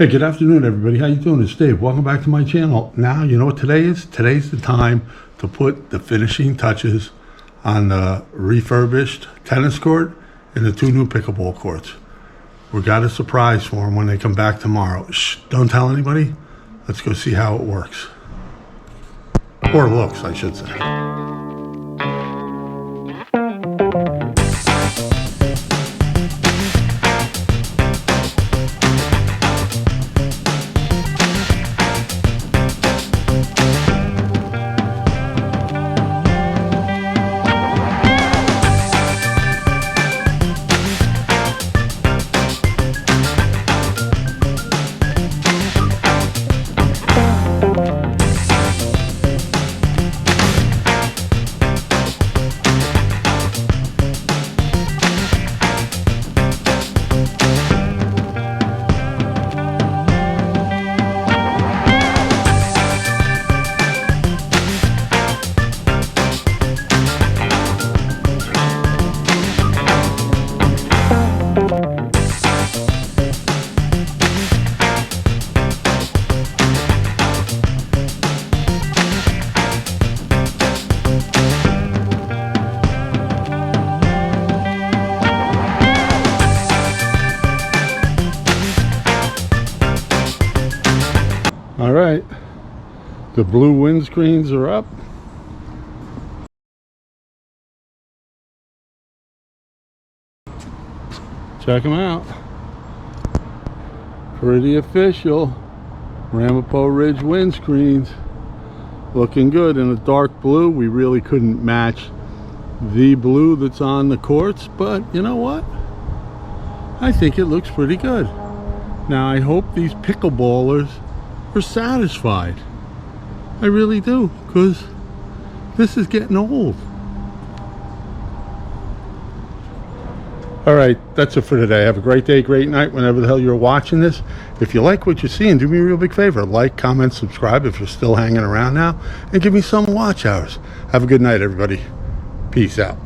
Hey, good afternoon, everybody. How you doing? It's Dave. Welcome back to my channel. Now, you know what today is? Today's the time to put the finishing touches on the refurbished tennis court and the 2 new pickleball courts. We got a surprise for them when they come back tomorrow. Shh, don't tell anybody. Let's go see how it works. Or looks, I should say. All right, the blue windscreens are up. Check them out. Pretty official. Ramapo Ridge windscreens. Looking good in a dark blue. We really couldn't match the blue that's on the courts, but you know what? I think it looks pretty good. Now I hope these pickleballers are satisfied. I really do, because this is getting old. All right, that's it for today. Have a great day, great night, whenever the hell you're watching this. If you like what you're seeing, do me a real big favor. Like, comment, subscribe if you're still hanging around now, and give me some watch hours. Have a good night, everybody. Peace out.